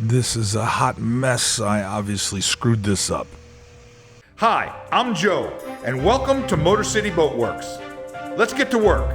This is a hot mess. I obviously screwed this up. Hi, I'm Joe, and welcome to MotorCity Boat Works. Let's get to work.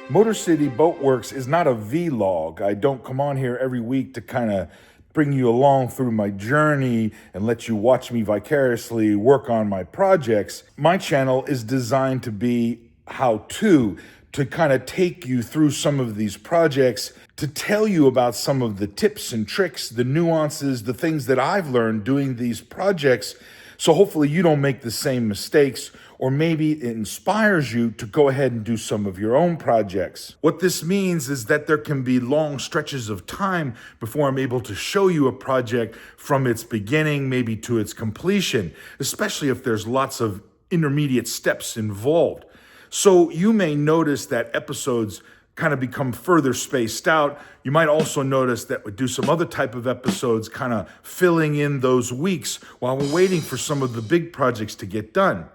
MotorCity Boat Works is not a vlog. I don't come on here every week to kind of bring you along through my journey and let you watch me vicariously work on my projects. My channel is designed to be how-to, to kind of take you through some of these projects, to tell you about some of the tips and tricks, the nuances, the things that I've learned doing these projects. So hopefully you don't make the same mistakes, or maybe it inspires you to go ahead and do some of your own projects. What this means is that there can be long stretches of time before I'm able to show you a project from its beginning, maybe to its completion, especially if there's lots of intermediate steps involved. So you may notice that episodes kind of become further spaced out. You might also notice that we do some other type of episodes kind of filling in those weeks while we're waiting for some of the big projects to get done.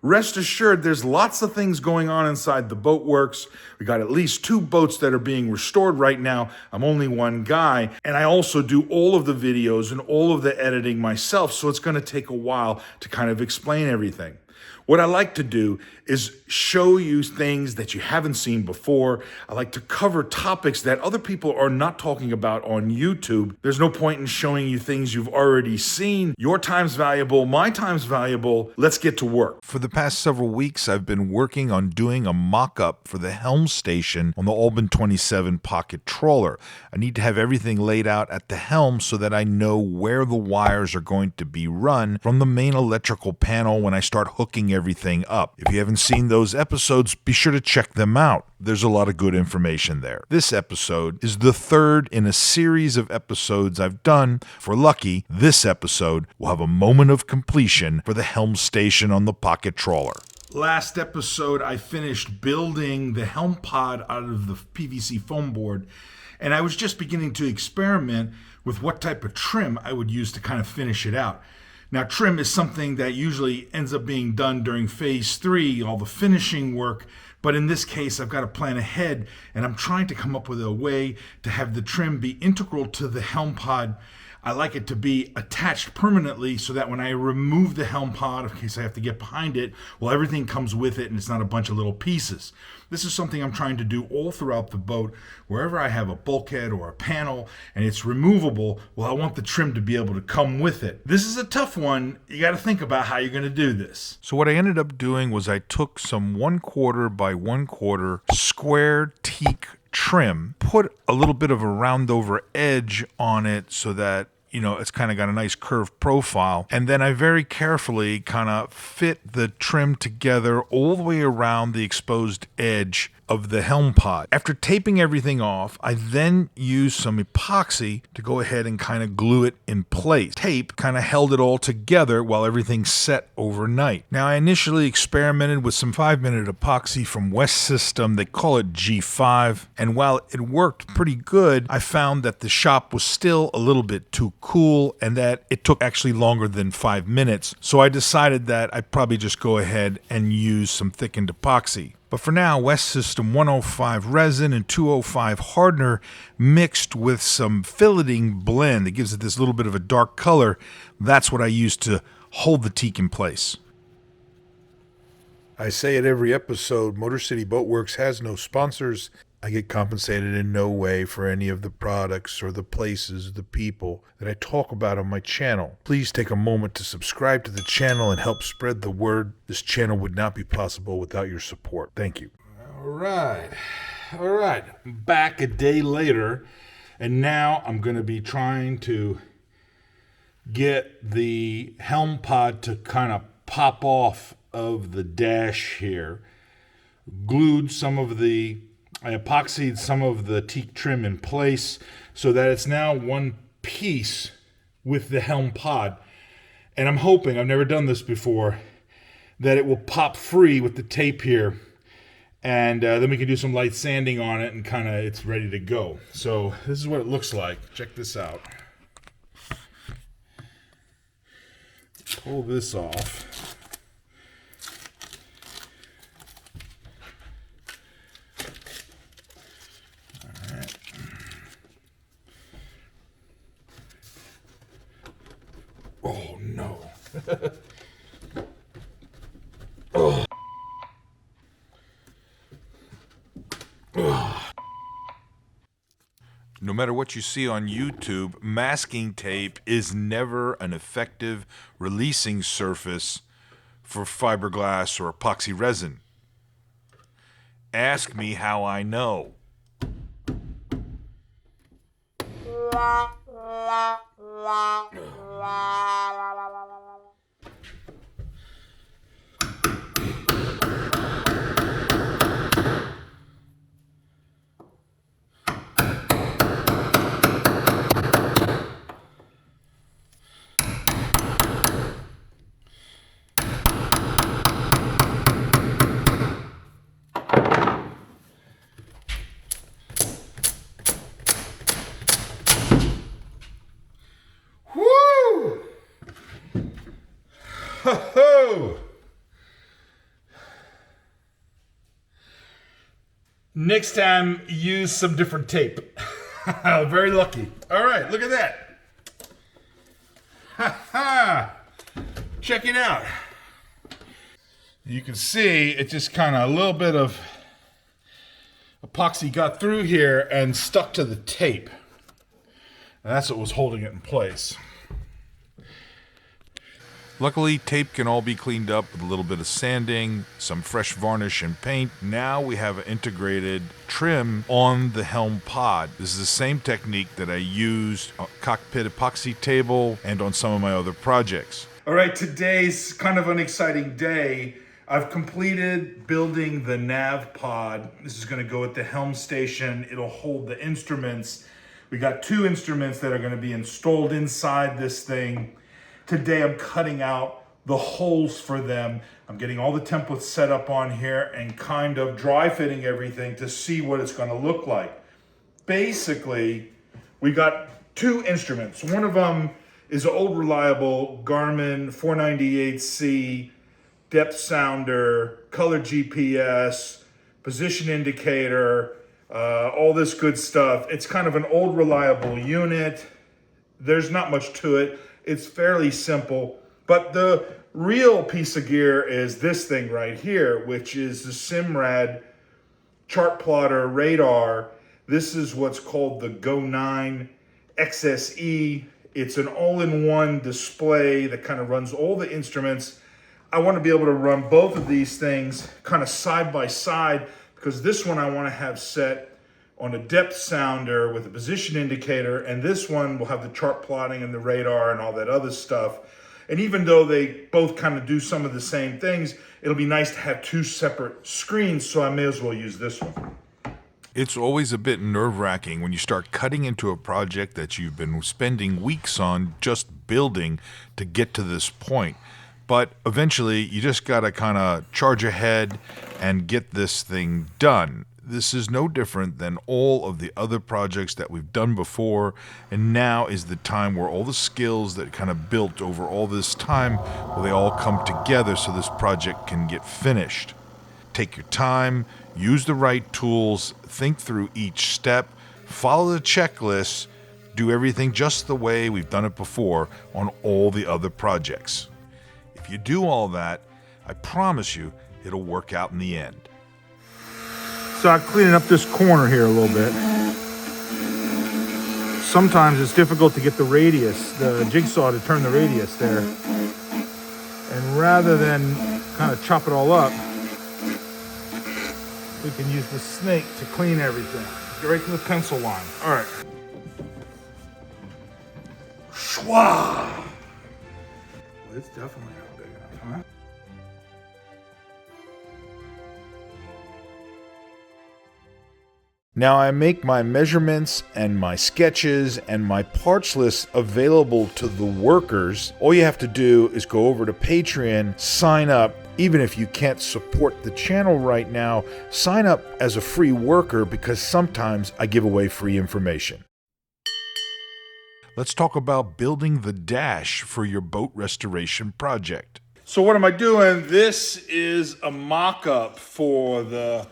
Rest assured, there's lots of things going on inside the boat works. We got at least 2 boats that are being restored right now. I'm only one guy, and I also do all of the videos and all of the editing myself, so it's going to take a while to kind of explain everything. What I like to do is show you things that you haven't seen before. I like to cover topics that other people are not talking about on YouTube. There's no point in showing you things you've already seen. Your time's valuable, my time's valuable. Let's get to work. For the past several weeks, I've been working on doing a mock-up for the helm station on the Albin 27 pocket trawler. I need to have everything laid out at the helm so that I know where the wires are going to be run from the main electrical panel when I start hooking everything up. If you haven't seen those episodes, be sure to check them out. There's a lot of good information there. This episode is the 3rd in a series of episodes I've done. For lucky, this episode will have a moment of completion for the helm station on the pocket trawler. Last episode, I finished building the helm pod out of the PVC foam board, and I was just beginning to experiment with what type of trim I would use to kind of finish it out. Now, trim is something that usually ends up being done during phase 3, all the finishing work. But in this case, I've got to plan ahead, and I'm trying to come up with a way to have the trim be integral to the helm pod. I like it to be attached permanently so that when I remove the helm pod, in case I have to get behind it, well, everything comes with it and it's not a bunch of little pieces. This is something I'm trying to do all throughout the boat. Wherever I have a bulkhead or a panel and it's removable, well, I want the trim to be able to come with it. This is a tough one. You got to think about how you're going to do this. So what I ended up doing was I took some 1/4 by 1/4 square teak trim, put a little bit of a round over edge on it so that it's kind of got a nice curved profile. And then I very carefully kind of fit the trim together all the way around the exposed edge of the helm pod. After taping everything off, I then used some epoxy to go ahead and kind of glue it in place. Tape kind of held it all together while everything set overnight. Now, I initially experimented with some 5-minute epoxy from Werks system. They call it G5. And while it worked pretty good, I found that the shop was still a little bit too cool and that it took actually longer than 5 minutes. So I decided that I'd probably just go ahead and use some thickened epoxy. But for now, Werks System 105 resin and 205 hardener mixed with some filleting blend that gives it this little bit of a dark color. That's what I use to hold the teak in place. I say it every episode, MotorCity Boat Works has no sponsors. I get compensated in no way for any of the products or the places, the people that I talk about on my channel. Please take a moment to subscribe to the channel and help spread the word. This channel would not be possible without your support. Thank you. All right. Back a day later, and now I'm going to be trying to get the helm pod to kind of pop off of the dash here. I epoxied some of the teak trim in place so that it's now one piece with the helm pod. And I'm hoping, I've never done this before, that it will pop free with the tape here. And then we can do some light sanding on it and kind of it's ready to go. So this is what it looks like. Check this out. Pull this off. All right. Oh no. No matter what you see on YouTube, masking tape is never an effective releasing surface for fiberglass or epoxy resin. Ask me how I know. Woo! Ho-ho! Next time, use some different tape. Very lucky. All right, look at that. Ha ha! Check it out. You can see it just kind of a little bit of epoxy got through here and stuck to the tape. And that's what was holding it in place. Luckily, tape can all be cleaned up with a little bit of sanding, some fresh varnish and paint. Now we have an integrated trim on the Helm Pod. This is the same technique that I used on cockpit epoxy table and on some of my other projects. All right, today's kind of an exciting day. I've completed building the nav pod. This is going to go at the helm station. It'll hold the instruments. We got 2 instruments that are going to be installed inside this thing. Today I'm cutting out the holes for them. I'm getting all the templates set up on here and kind of dry fitting everything to see what it's going to look like. Basically, we got 2 instruments. One of them is an old reliable Garmin 498C depth sounder, color GPS, position indicator, all this good stuff. It's kind of an old reliable unit. There's not much to it. It's fairly simple, but the real piece of gear is this thing right here, which is the Simrad chart plotter radar. This is what's called the Go 9 XSE. It's an all-in-one display that kind of runs all the instruments. I want to be able to run both of these things kind of side by side because this one I want to have set on a depth sounder with a position indicator, and this one will have the chart plotting and the radar and all that other stuff. And even though they both kind of do some of the same things, it'll be nice to have 2 separate screens, so I may as well use this one. It's always a bit nerve-wracking when you start cutting into a project that you've been spending weeks on just building to get to this point. But eventually, you just gotta kind of charge ahead and get this thing done. This is no different than all of the other projects that we've done before, and now is the time where all the skills that kind of built over all this time, well, they all come together so this project can get finished. Take your time, use the right tools, think through each step, follow the checklist, do everything just the way we've done it before on all the other projects. If you do all that, I promise you it'll work out in the end. So I'm cleaning up this corner here a little bit. Sometimes it's difficult to get the radius, the jigsaw to turn the radius there. And rather than kind of chop it all up, we can use the snake to clean everything. Get right to the pencil line. All right. Schwa! Well, it's definitely not big enough, huh? Now I make my measurements and my sketches and my parts list available to the workers. All you have to do is go over to Patreon, sign up. Even if you can't support the channel right now, sign up as a free worker because sometimes I give away free information. Let's talk about building the dash for your boat restoration project. So what am I doing? This is a mock-up for the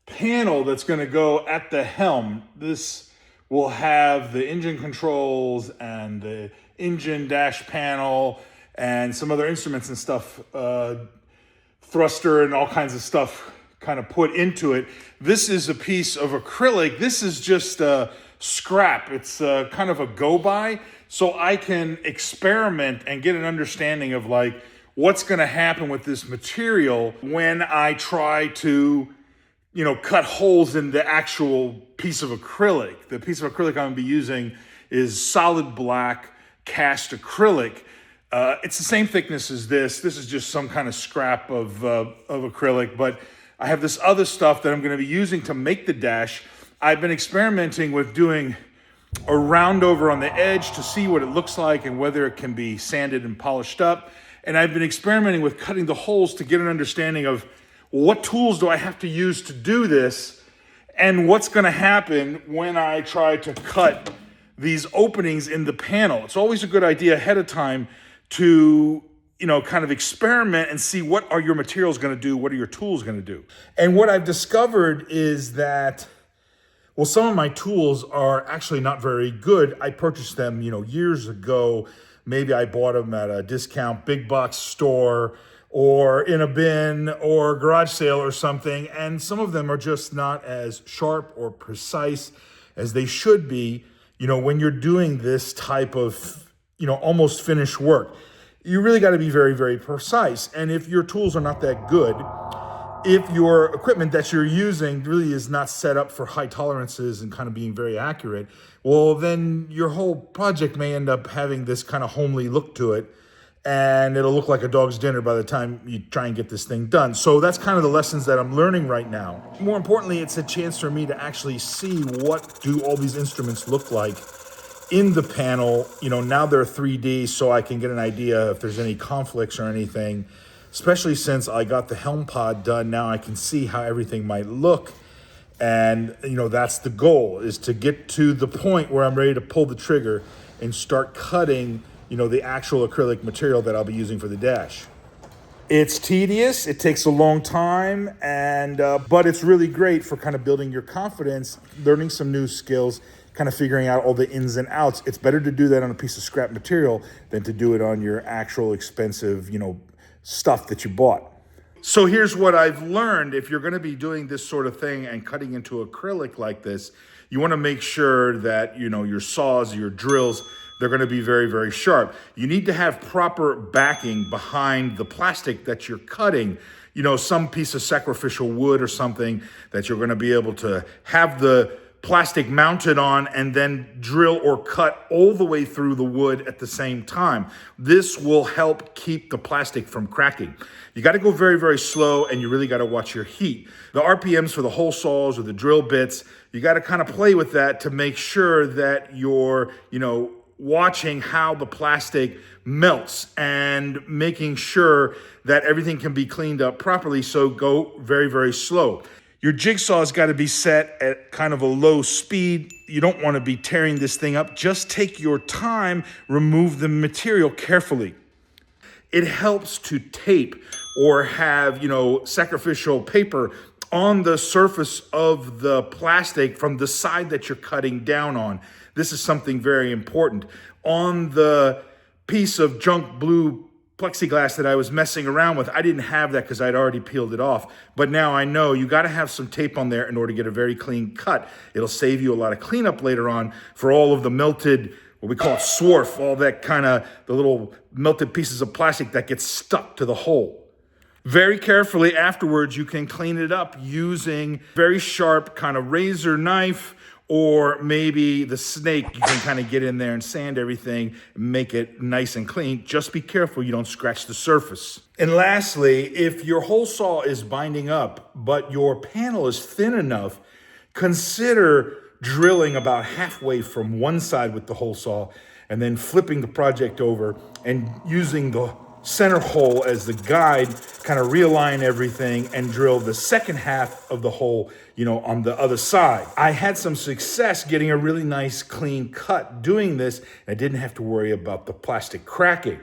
panel that's going to go at the helm. This will have the engine controls and the engine dash panel and some other instruments and stuff, thruster and all kinds of stuff kind of put into it. This is a piece of acrylic. This is just scrap. It's kind of a go-by, so I can experiment and get an understanding of like what's going to happen with this material when I try to, you know, cut holes in the actual piece of acrylic. The piece of acrylic I'm going to be using is solid black cast acrylic. It's the same thickness as this. This is just some kind of scrap of acrylic, but I have this other stuff that I'm going to be using to make the dash. I've been experimenting with doing a round over on the edge to see what it looks like and whether it can be sanded and polished up. And I've been experimenting with cutting the holes to get an understanding of what tools do I have to use to do this and what's going to happen when I try to cut these openings in the panel. It's always a good idea ahead of time to, you know, kind of experiment and see what are your materials going to do, what are your tools going to do. And what I've discovered is that, well, some of my tools are actually not very good. I purchased them, you know, years ago. Maybe I bought them at a discount big box store or in a bin or garage sale or something. And some of them are just not as sharp or precise as they should be, you know, when you're doing this type of, you know, almost finished work. You really got to be very, very precise. And if your tools are not that good, if your equipment that you're using really is not set up for high tolerances and kind of being very accurate, well, then your whole project may end up having this kind of homely look to it, and it'll look like a dog's dinner by the time you try and get this thing done. So that's kind of the lessons that I'm learning right now. More importantly, it's a chance for me to actually see what do all these instruments look like in the panel. You know, now they're 3D, so I can get an idea if there's any conflicts or anything. Especially since I got the Helm Pod done, now I can see how everything might look. And, you know, that's the goal, is to get to the point where I'm ready to pull the trigger and start cutting, you know, the actual acrylic material that I'll be using for the dash. It's tedious, it takes a long time, and but it's really great for kind of building your confidence, learning some new skills, kind of figuring out all the ins and outs. It's better to do that on a piece of scrap material than to do it on your actual expensive, you know, stuff that you bought. So here's what I've learned. If you're going to be doing this sort of thing and cutting into acrylic like this, you want to make sure that, you know, your saws, your drills, they're going to be very, very sharp. You need to have proper backing behind the plastic that you're cutting. You know, some piece of sacrificial wood or something that you're going to be able to have the plastic mounted on and then drill or cut all the way through the wood at the same time. This will help keep the plastic from cracking. You got to go very, very slow, and you really got to watch your heat. The RPMs for the hole saws or the drill bits, you got to kind of play with that to make sure that you're, you know, watching how the plastic melts and making sure that everything can be cleaned up properly. So go very, very slow. Your jigsaw's got to be set at kind of a low speed. You don't want to be tearing this thing up. Just take your time, remove the material carefully. It helps to tape or have, you know, sacrificial paper on the surface of the plastic from the side that you're cutting down on. This is something very important. On the piece of junk blue plexiglass that I was messing around with, I didn't have that because I'd already peeled it off. But now I know you got to have some tape on there in order to get a very clean cut. It'll save you a lot of cleanup later on for all of the melted, what we call it swarf, all that kind of the little melted pieces of plastic that gets stuck to the hole. Very carefully afterwards, you can clean it up using very sharp kind of razor knife, or maybe the snake. You can kind of get in there and sand everything and make it nice and clean. Just be careful you don't scratch the surface. And lastly, if your hole saw is binding up, but your panel is thin enough, consider drilling about halfway from one side with the hole saw and then flipping the project over and using the center hole as the guide, kind of realign everything and drill the second half of the hole, you know, on the other side. I had some success getting a really nice clean cut doing this. I didn't have to worry about the plastic cracking.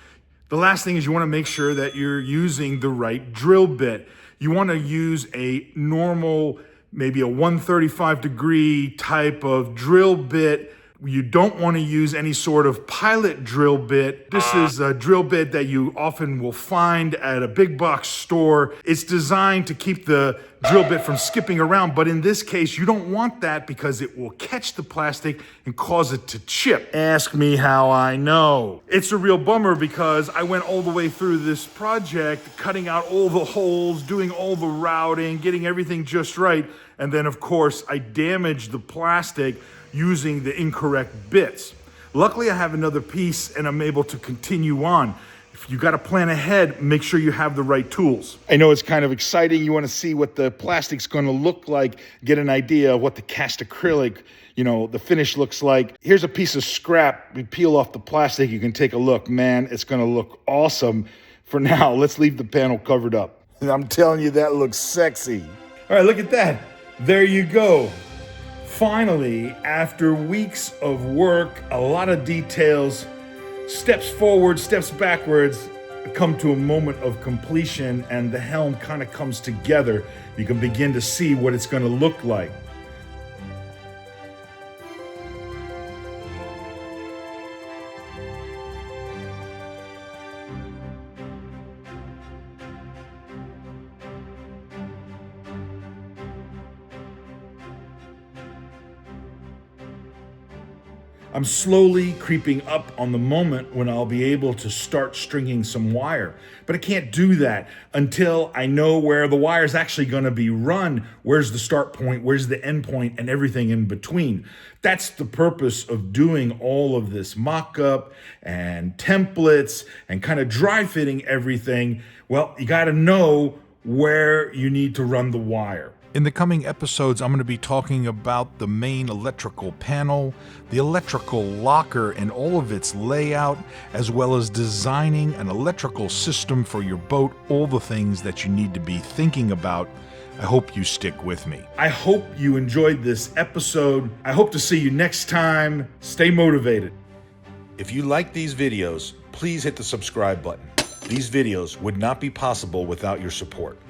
The last thing is you want to make sure that you're using the right drill bit. You want to use a normal maybe a 135-degree type of drill bit. You don't want to use any sort of pilot drill bit. This is a drill bit that you often will find at a big box store. It's designed to keep the drill bit from skipping around, but in this case, you don't want that because it will catch the plastic and cause it to chip. Ask me how I know. It's a real bummer because I went all the way through this project, cutting out all the holes, doing all the routing, getting everything just right, and then of course, I damaged the plastic using the incorrect bits. Luckily, I have another piece and I'm able to continue on. If you got to plan ahead, make sure you have the right tools. I know it's kind of exciting. You want to see what the plastic's going to look like, get an idea of what the cast acrylic, the finish looks like. Here's a piece of scrap. We peel off the plastic. You can take a look. Man, it's going to look awesome. For now, let's leave the panel covered up. I'm telling you, that looks sexy. All right, look at that. There you go. Finally, after weeks of work, a lot of details, steps forward, steps backwards, come to a moment of completion and the helm kind of comes together. You can begin to see what it's going to look like. I'm slowly creeping up on the moment when I'll be able to start stringing some wire. But I can't do that until I know where the wire is actually going to be run. Where's the start point? Where's the end point? And everything in between. That's the purpose of doing all of this mock-up and templates and kind of dry fitting everything. Well, you got to know where you need to run the wire. In the coming episodes, I'm going to be talking about the main electrical panel, the electrical locker and all of its layout, as well as designing an electrical system for your boat, all the things that you need to be thinking about. I hope you stick with me. I hope you enjoyed this episode. I hope to see you next time. Stay motivated. If you like these videos, please hit the subscribe button. These videos would not be possible without your support.